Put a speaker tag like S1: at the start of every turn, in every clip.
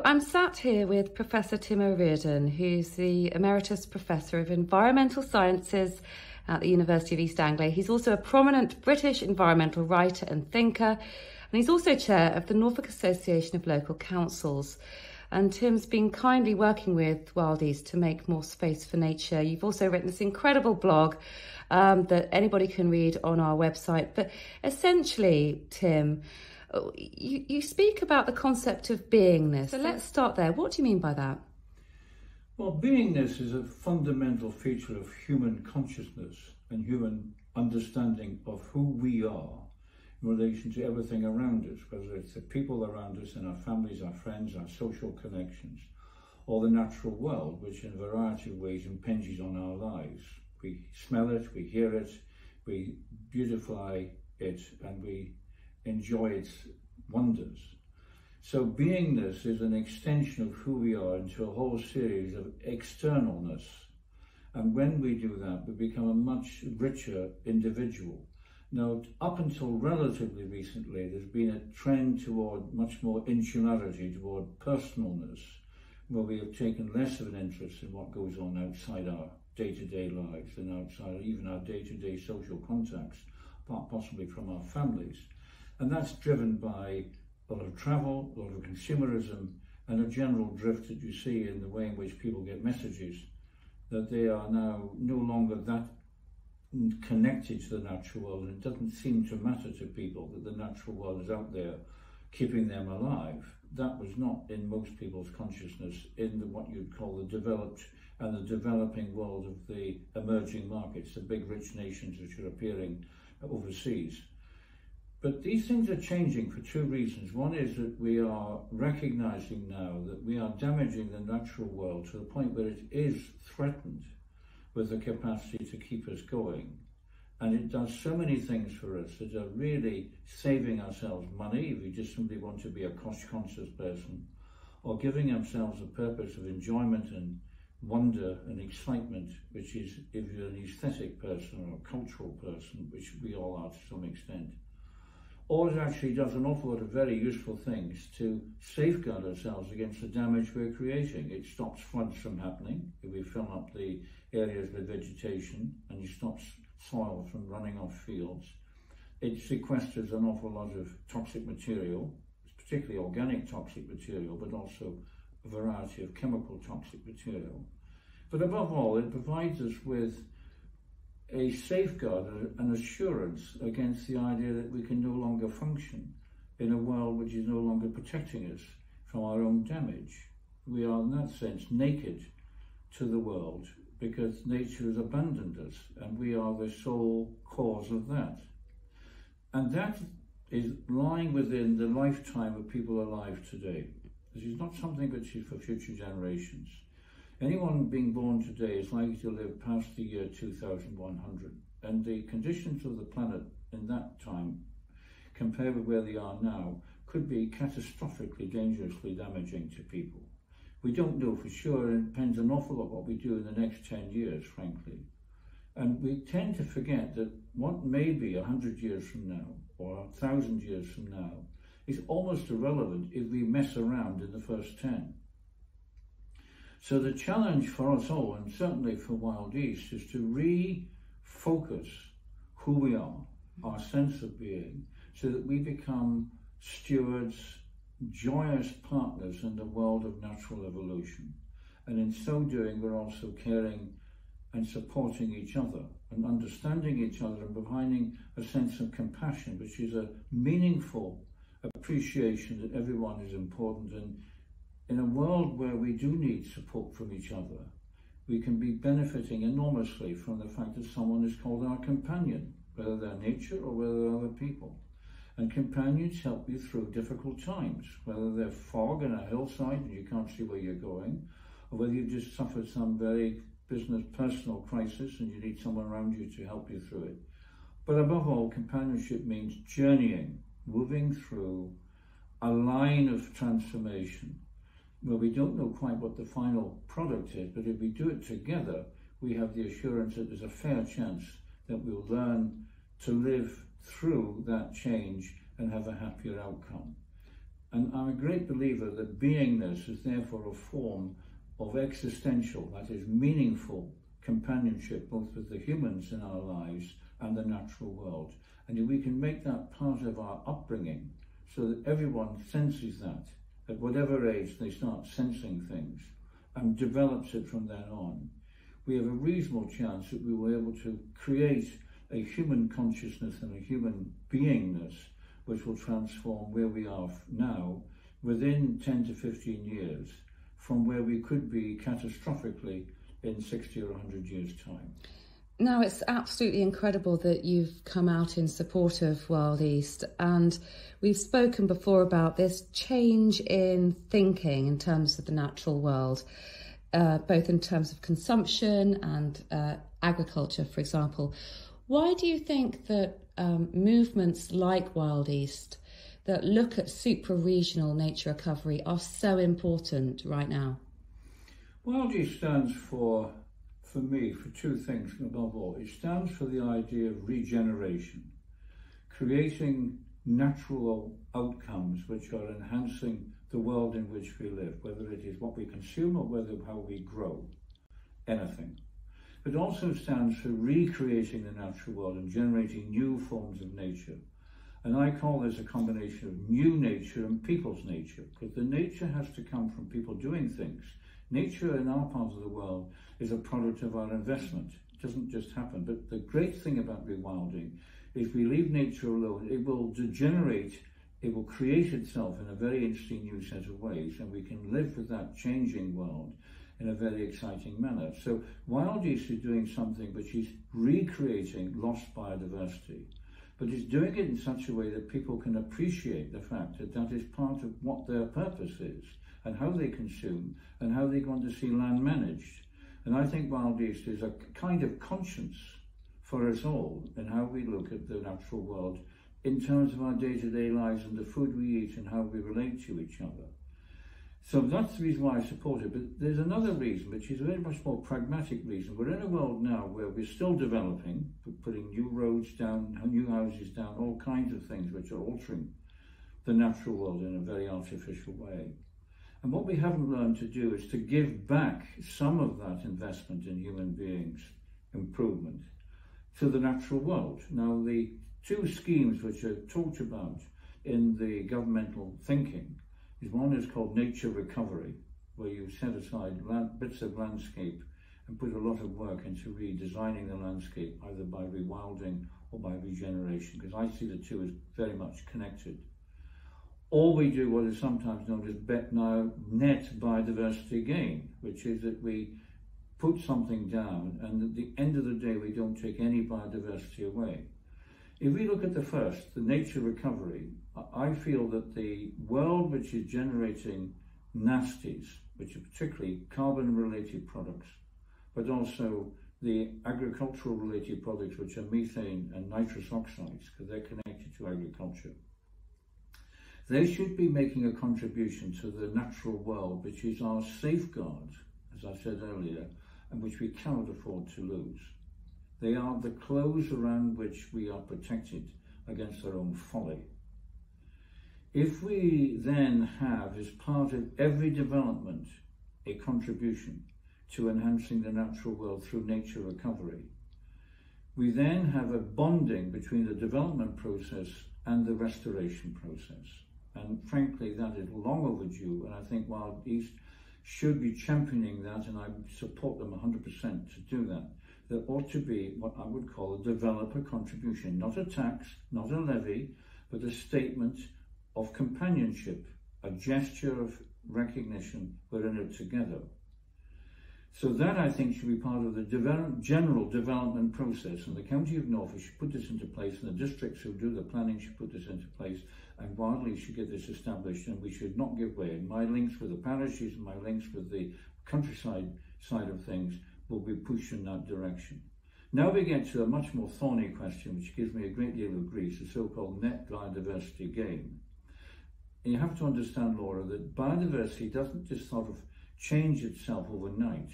S1: I'm sat here with Professor Tim O'Riordan, who's the Emeritus Professor of Environmental Sciences at the University of East Anglia. He's also a prominent British environmental writer and thinker, and he's also chair of the Norfolk Association of Local Councils. And Tim's been kindly working with WildEast to make more space for nature. You've also written this incredible blog that anybody can read on our website. But essentially, Tim, you speak about the concept of beingness. So let's start there. What do you mean by that?
S2: Well, beingness is a fundamental feature of human consciousness and human understanding of who we are in relation to everything around us, whether it's the people around us and our families, our friends, our social connections, or the natural world, which in a variety of ways impinges on our lives. We smell it, we hear it, we beautify it, and we enjoy its wonders. So beingness is an extension of who we are into a whole series of externalness. And when we do that, we become a much richer individual. Now, up until relatively recently, there's been a trend toward much more insularity, toward personalness, where we have taken less of an interest in what goes on outside our day-to-day lives and outside even our day-to-day social contacts, apart possibly from our families. And that's driven by a lot of travel, a lot of consumerism, and a general drift that you see in the way in which people get messages, that they are now no longer that connected to the natural world, and it doesn't seem to matter to people that the natural world is out there keeping them alive. That was not in most people's consciousness in what you'd call the developed and the developing world of the emerging markets, the big rich nations which are appearing overseas. But these things are changing for two reasons. One is that we are recognizing now that we are damaging the natural world to the point where it is threatened with the capacity to keep us going. And it does so many things for us that are really saving ourselves money if we just simply want to be a cost-conscious person, or giving ourselves a purpose of enjoyment and wonder and excitement, which is if you're an aesthetic person or a cultural person, which we all are to some extent. Or it actually does an awful lot of very useful things to safeguard ourselves against the damage we're creating. It stops floods from happening if we fill up the areas with vegetation, and it stops soil from running off fields. It sequesters an awful lot of toxic material, particularly organic toxic material, but also a variety of chemical toxic material. But above all, it provides us with a safeguard, an assurance against the idea that we can no longer function in a world which is no longer protecting us from our own damage. We are in that sense naked to the world because nature has abandoned us, and we are the sole cause of that. And that is lying within the lifetime of people alive today. This is not something which is for future generations. Anyone being born today is likely to live past the year 2100, and the conditions of the planet in that time, compared with where they are now, could be catastrophically, dangerously damaging to people. We don't know for sure, and it depends an awful lot what we do in the next 10 years, frankly. And we tend to forget that what may be 100 years from now, or 1,000 years from now, is almost irrelevant if we mess around in the first 10. So the challenge for us all, and certainly for WildEast, is to refocus who we are, our sense of being, so that we become stewards, joyous partners in the world of natural evolution. And in so doing, we're also caring and supporting each other and understanding each other and providing a sense of compassion, which is a meaningful appreciation that everyone is important. And in a world where we do need support from each other, we can be benefiting enormously from the fact that someone is called our companion, whether they're nature or whether they're other people. And companions help you through difficult times, whether they're fog in a hillside and you can't see where you're going, or whether you've just suffered some very personal crisis and you need someone around you to help you through it. But above all, companionship means journeying, moving through a line of transformation where we don't know quite what the final product is, but if we do it together, we have the assurance that there's a fair chance that we'll learn to live through that change and have a happier outcome. And I'm a great believer that beingness is therefore a form of existential, that is meaningful companionship, both with the humans in our lives and the natural world. And if we can make that part of our upbringing so that everyone senses that, at whatever age they start sensing things, and develops it from then on, we have a reasonable chance that we will be able to create a human consciousness and a human beingness which will transform where we are now within 10 to 15 years from where we could be catastrophically in 60 or 100 years' time.
S1: Now, it's absolutely incredible that you've come out in support of WildEast, and we've spoken before about this change in thinking in terms of the natural world, both in terms of consumption and agriculture, for example. Why do you think that movements like WildEast that look at super-regional nature recovery are so important right now?
S2: WildEast stands for me, for two things above all. It stands for the idea of regeneration, creating natural outcomes which are enhancing the world in which we live, whether it is what we consume or how we grow, anything. It also stands for recreating the natural world and generating new forms of nature. And I call this a combination of new nature and people's nature, because the nature has to come from people doing things. Nature in our part of the world is a product of our investment. It doesn't just happen. But the great thing about rewilding, if we leave nature alone, it will degenerate, it will create itself in a very interesting new set of ways, and we can live with that changing world in a very exciting manner. So WildEast is doing something which is recreating lost biodiversity, but it's doing it in such a way that people can appreciate the fact that that is part of what their purpose is, and how they consume, and how they want to see land managed. And I think WildEast is a kind of conscience for us all in how we look at the natural world in terms of our day-to-day lives and the food we eat and how we relate to each other. So that's the reason why I support it. But there's another reason, which is a very much more pragmatic reason. We're in a world now where we're still developing, putting new roads down, new houses down, all kinds of things which are altering the natural world in a very artificial way. And what we haven't learned to do is to give back some of that investment in human beings' improvement to the natural world. Now, the two schemes which are talked about in the governmental thinking is one is called nature recovery, where you set aside bits of landscape and put a lot of work into redesigning the landscape, either by rewilding or by regeneration, because I see the two as very much connected. Or we do what is sometimes known as net biodiversity gain, which is that we put something down and at the end of the day we don't take any biodiversity away. If we look at the first, the nature recovery, I feel that the world which is generating nasties, which are particularly carbon-related products, but also the agricultural-related products, which are methane and nitrous oxides, because they're connected to agriculture, they should be making a contribution to the natural world, which is our safeguard, as I said earlier, and which we cannot afford to lose. They are the clothes around which we are protected against our own folly. If we then have, as part of every development, a contribution to enhancing the natural world through nature recovery, we then have a bonding between the development process and the restoration process. And frankly, that is long overdue, and I think WildEast should be championing that, and I support them 100% to do that. There ought to be what I would call a developer contribution, not a tax, not a levy, but a statement of companionship, a gesture of recognition, we're in it together. So that, I think, should be part of the general development process, and the County of Norfolk should put this into place, and the districts who do the planning should put this into place, and WildEast should get this established, and we should not give way. And my links with the parishes and my links with the countryside side of things will be pushed in that direction. Now we get to a much more thorny question, which gives me a great deal of grief, the so-called net biodiversity gain. And you have to understand, Laura, that biodiversity doesn't just sort of change itself overnight.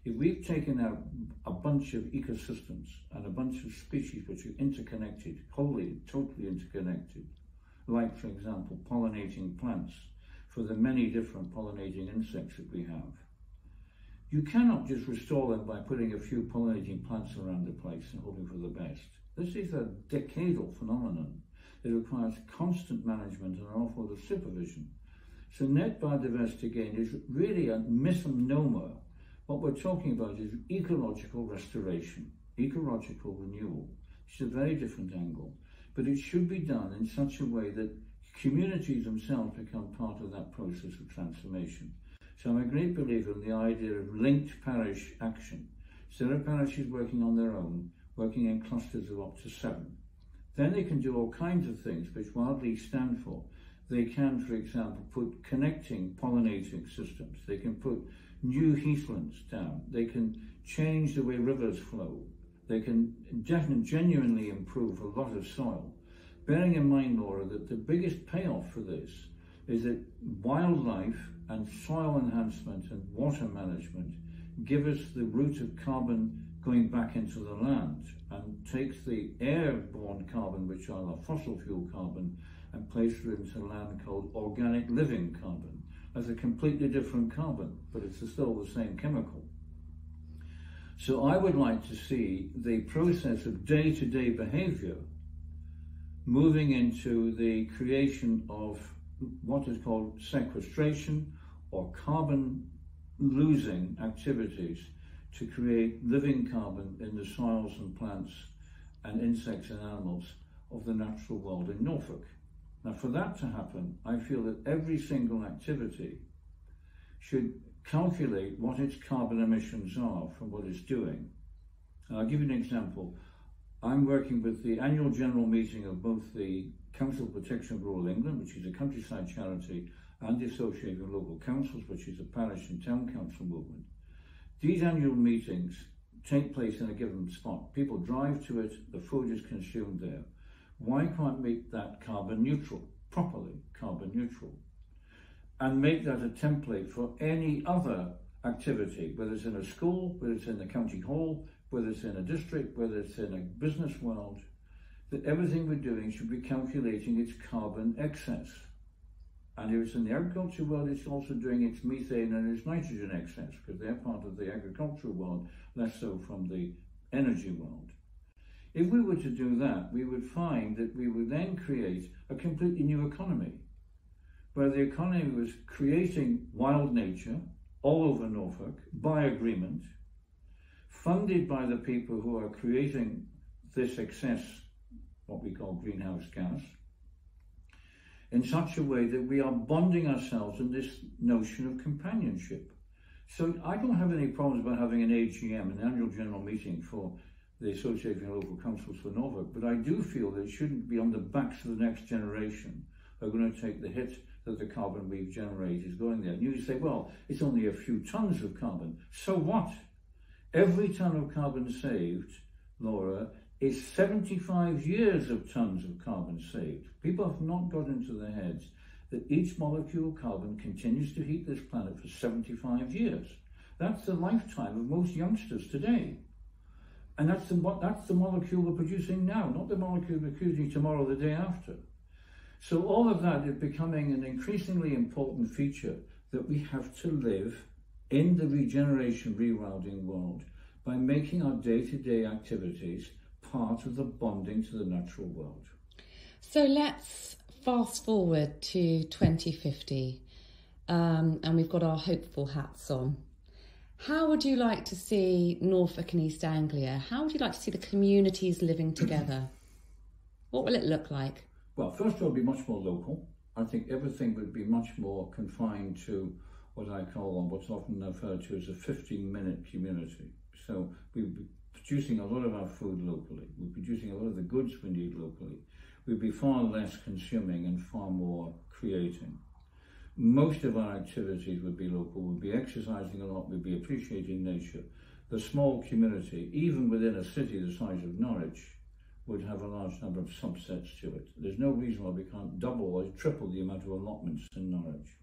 S2: If we've taken out a bunch of ecosystems and a bunch of species which are interconnected, wholly, totally interconnected, like, for example, pollinating plants for the many different pollinating insects that we have. You cannot just restore them by putting a few pollinating plants around the place and hoping for the best. This is a decadal phenomenon. It requires constant management and an awful lot of supervision. So net biodiversity again is really a misnomer. What we're talking about is ecological restoration, ecological renewal. It's a very different angle, but it should be done in such a way that communities themselves become part of that process of transformation. So I'm a great believer in the idea of linked parish action. Instead of parishes working on their own, working in clusters of up to 7. Then they can do all kinds of things which WildEast stand for. They can, for example, put connecting pollinating systems. They can put new heathlands down. They can change the way rivers flow. They can genuinely improve a lot of soil. Bearing in mind, Laura, that the biggest payoff for this is that wildlife and soil enhancement and water management give us the route of carbon going back into the land and takes the airborne carbon, which are the fossil fuel carbon, and places it into land called organic living carbon. That's a completely different carbon, but it's still the same chemical. So I would like to see the process of day-to-day behavior moving into the creation of what is called sequestration or carbon losing activities to create living carbon in the soils and plants and insects and animals of the natural world in Norfolk. Now, for that to happen, I feel that every single activity should calculate what its carbon emissions are from what it's doing. And I'll give you an example. I'm working with the annual general meeting of both the Council for Protection of Rural England, which is a countryside charity, and the Association of Local Councils, which is a parish and town council movement. These annual meetings take place in a given spot. People drive to it, the food is consumed there. Why can't make that carbon neutral, properly carbon neutral? And make that a template for any other activity, whether it's in a school, whether it's in the county hall, whether it's in a district, whether it's in a business world, that everything we're doing should be calculating its carbon excess. And if it's in the agriculture world, it's also doing its methane and its nitrogen excess, because they're part of the agricultural world, less so from the energy world. If we were to do that, we would find that we would then create a completely new economy, where the economy was creating wild nature all over Norfolk by agreement, funded by the people who are creating this excess, what we call greenhouse gas, in such a way that we are bonding ourselves in this notion of companionship. So I don't have any problems about having an AGM, an annual general meeting for the Association of Local Councils for Norfolk, but I do feel that it shouldn't be on the backs of the next generation who are going to take the hit that the carbon we've generated is going there. And you say, well, it's only a few tons of carbon. So what? Every ton of carbon saved, Laura, is 75 years of tons of carbon saved. People have not got into their heads that each molecule of carbon continues to heat this planet for 75 years. That's the lifetime of most youngsters today. And that's the molecule we're producing now, not the molecule we're producing tomorrow or the day after. So all of that is becoming an increasingly important feature that we have to live in the regeneration, rewilding world by making our day-to-day activities part of the bonding to the natural world.
S1: So let's fast forward to 2050, and we've got our hopeful hats on. How would you like to see Norfolk and East Anglia? How would you like to see the communities living together? What will it look like?
S2: Well, first of all, it'll be much more local. I think everything would be much more confined to what I call, what's often referred to as a 15-minute community. So we'd be producing a lot of our food locally. We're producing a lot of the goods we need locally. We'd be far less consuming and far more creating. Most of our activities would be local. We'd be exercising a lot. We'd be appreciating nature. The small community, even within a city the size of Norwich, would have a large number of subsets to it. There's no reason why we can't double or triple the amount of allotments in Norwich.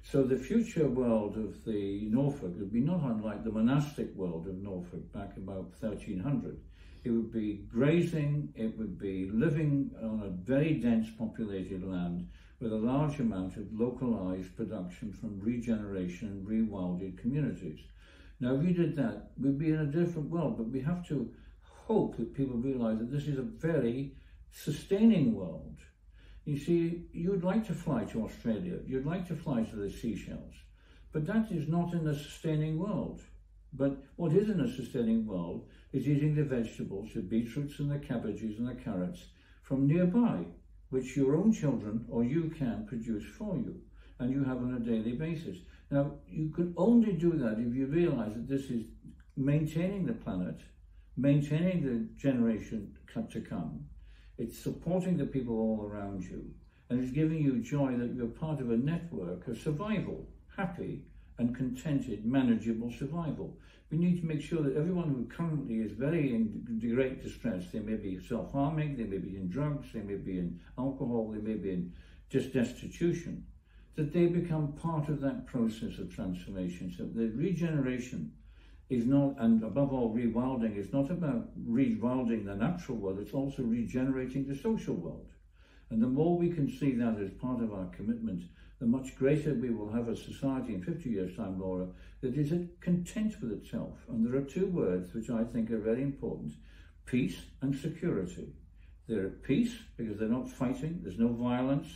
S2: So the future world of the Norfolk would be not unlike the monastic world of Norfolk back about 1300. It would be grazing, it would be living on a very dense populated land with a large amount of localized production from regeneration and rewilded communities. Now, if you did that, we'd be in a different world, but we have to hope that people realize that this is a very sustaining world. You see, you'd like to fly to Australia, you'd like to fly to the Seychelles, but that is not in a sustaining world. But what is in a sustaining world is eating the vegetables, the beetroots and the cabbages and the carrots from nearby, which your own children or you can produce for you, and you have on a daily basis. Now, you can only do that if you realize that this is maintaining the planet, maintaining the generation to come. It's supporting the people all around you, and it's giving you joy that you're part of a network of survival, happy and contented, manageable survival. We need to make sure that everyone who currently is very in great distress, they may be self-harming, they may be in drugs, they may be in alcohol, they may be in just destitution, that they become part of that process of transformation. So the regeneration is not, and above all rewilding, is not about rewilding the natural world, it's also regenerating the social world. And the more we can see that as part of our commitment, the much greater we will have a society in 50 years' time, Laura, that is content with itself. And there are two words which I think are very important: peace and security. They're at peace because they're not fighting, there's no violence,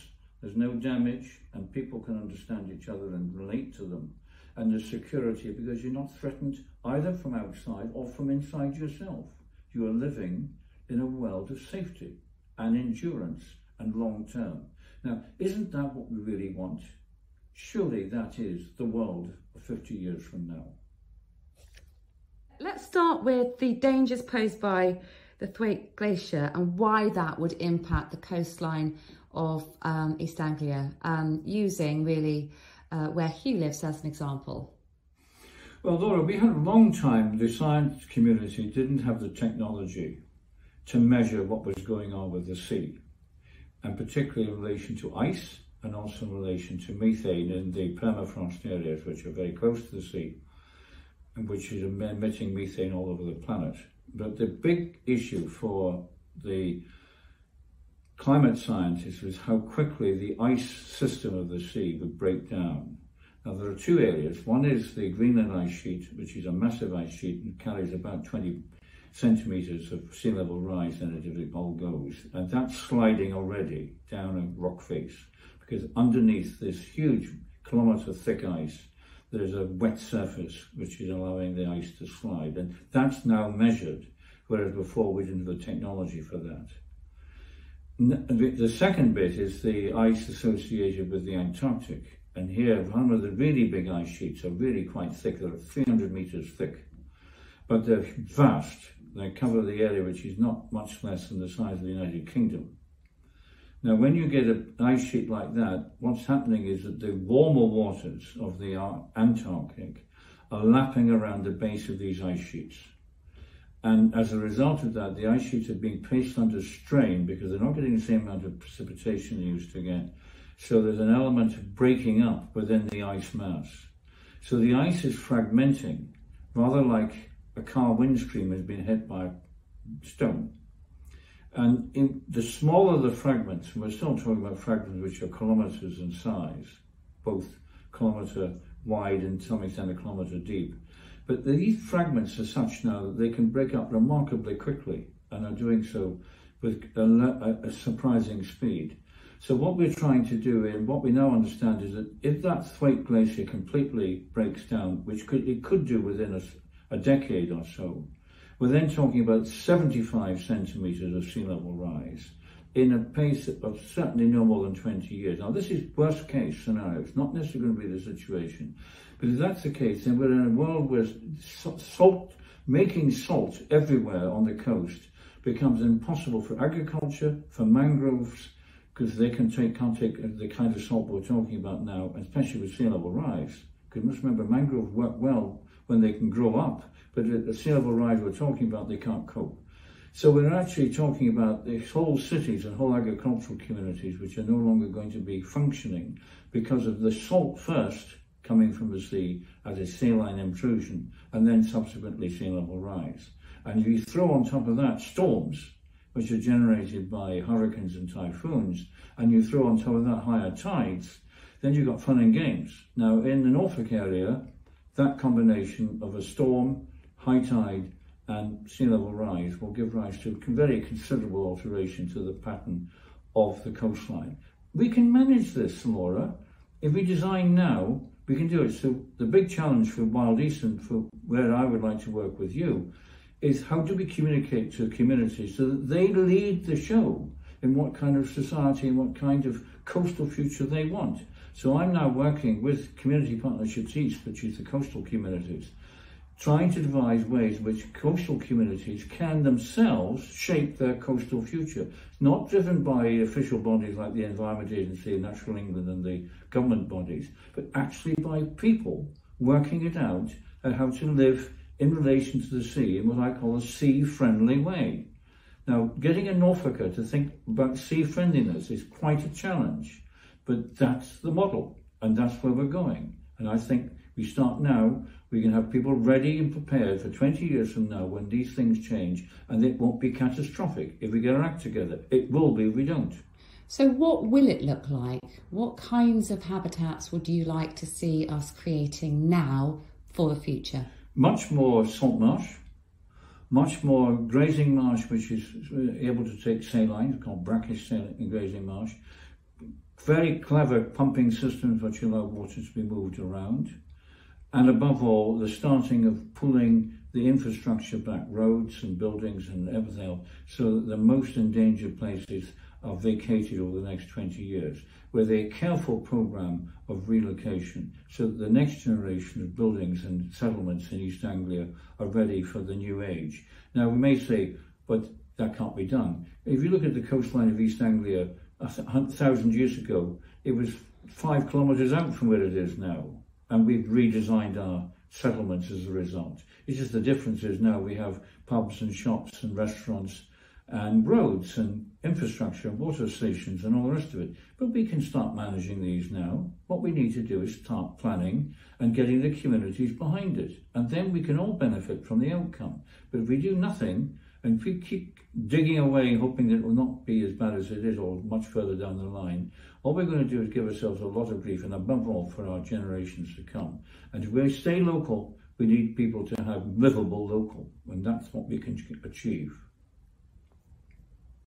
S2: there's no damage, and people can understand each other and relate to them. And there's security because you're not threatened either from outside or from inside yourself. You are living in a world of safety and endurance and long term. Now, isn't that what we really want? Surely that is the world of 50 years from now.
S1: Let's start with the dangers posed by the Thwaite Glacier and why that would impact the coastline of East Anglia, using really where Hugh lives as an example.
S2: Well, Laura, we had a long time, the science community didn't have the technology to measure what was going on with the sea, and particularly in relation to ice and also in relation to methane in the permafrost areas, which are very close to the sea and which is emitting methane all over the planet. But the big issue for the climate scientists was how quickly the ice system of the sea would break down. Now, there are two areas. One is the Greenland ice sheet, which is a massive ice sheet and carries about 20 centimetres of sea level rise in it if it all goes. And that's sliding already down a rock face, because underneath this huge kilometre thick ice, there's a wet surface which is allowing the ice to slide. And that's now measured, whereas before we didn't have the technology for that. The second bit is the ice associated with the Antarctic. And here, one of the really big ice sheets are really quite thick. They're 300 metres thick, but they're vast. They cover the area which is not much less than the size of the United Kingdom. Now, when you get an ice sheet like that, what's happening is that the warmer waters of the Antarctic are lapping around the base of these ice sheets. And as a result of that, the ice sheets are being placed under strain because they're not getting the same amount of precipitation they used to get. So there's an element of breaking up within the ice mass. So the ice is fragmenting, rather like a car windscreen has been hit by a stone. And the smaller the fragments, and we're still talking about fragments which are kilometres in size, both kilometre wide and to some extent a kilometre deep. But these fragments are such now that they can break up remarkably quickly and are doing so with a surprising speed. So what we're trying to do, and what we now understand, is that if that Thwaite Glacier completely breaks down, which it could do within a decade or so, we're then talking about 75 centimetres of sea level rise in a pace of certainly no more than 20 years. Now, this is worst case scenario. It's not necessarily going to be the situation. But if that's the case, then we're in a world where making salt everywhere on the coast becomes impossible for agriculture, for mangroves, because they can't take the kind of salt we're talking about now, especially with sea level rise. Because you must remember, mangroves work well when they can grow up, but at the sea level rise we're talking about, they can't cope. So we're actually talking about these whole cities and whole agricultural communities which are no longer going to be functioning because of the salt first coming from the sea as a saline intrusion and then subsequently sea level rise. and if you throw on top of that storms, which are generated by hurricanes and typhoons, and you throw on top of that higher tides, then you've got fun and games. Now, in the Norfolk area, that combination of a storm, high tide, and sea level rise will give rise to a very considerable alteration to the pattern of the coastline. We can manage this, Laura. If we design now, we can do it. So the big challenge for WildEast and for where I would like to work with you is how do we communicate to communities so that they lead the show in what kind of society and what kind of coastal future they want. So I'm now working with Community Partnerships East, which is the coastal communities, trying to devise ways in which coastal communities can themselves shape their coastal future, not driven by official bodies like the Environment Agency, Natural England and the government bodies, but actually by people working it out and how to live in relation to the sea in what I call a sea-friendly way. Now, getting a Norfolker to think about sea-friendliness is quite a challenge, but that's the model, and that's where we're going. And I think we start now, we can have people ready and prepared for 20 years from now when these things change, and it won't be catastrophic if we get our act together. It will be if we don't.
S1: So what will it look like? What kinds of habitats would you like to see us creating now for the future?
S2: Much more salt marsh, much more grazing marsh, which is able to take saline, called brackish saline grazing marsh. Very clever pumping systems which allow water to be moved around. And above all, the starting of pulling the infrastructure back, roads and buildings and everything else, so that the most endangered places are vacated over the next 20 years, with a careful programme of relocation, so that the next generation of buildings and settlements in East Anglia are ready for the new age. Now, we may say, but that can't be done. If you look at the coastline of East Anglia 1,000 years ago, it was 5 kilometres out from where it is now. And we've redesigned our settlements as a result. It's just the difference is now we have pubs and shops and restaurants and roads and infrastructure and water stations and all the rest of it. But we can start managing these now. What we need to do is start planning and getting the communities behind it. And then we can all benefit from the outcome. But if we do nothing, and if we keep digging away, hoping that it will not be as bad as it is or much further down the line, all we're going to do is give ourselves a lot of grief, and above all for our generations to come. And if we stay local, we need people to have livable local, and that's what we can achieve.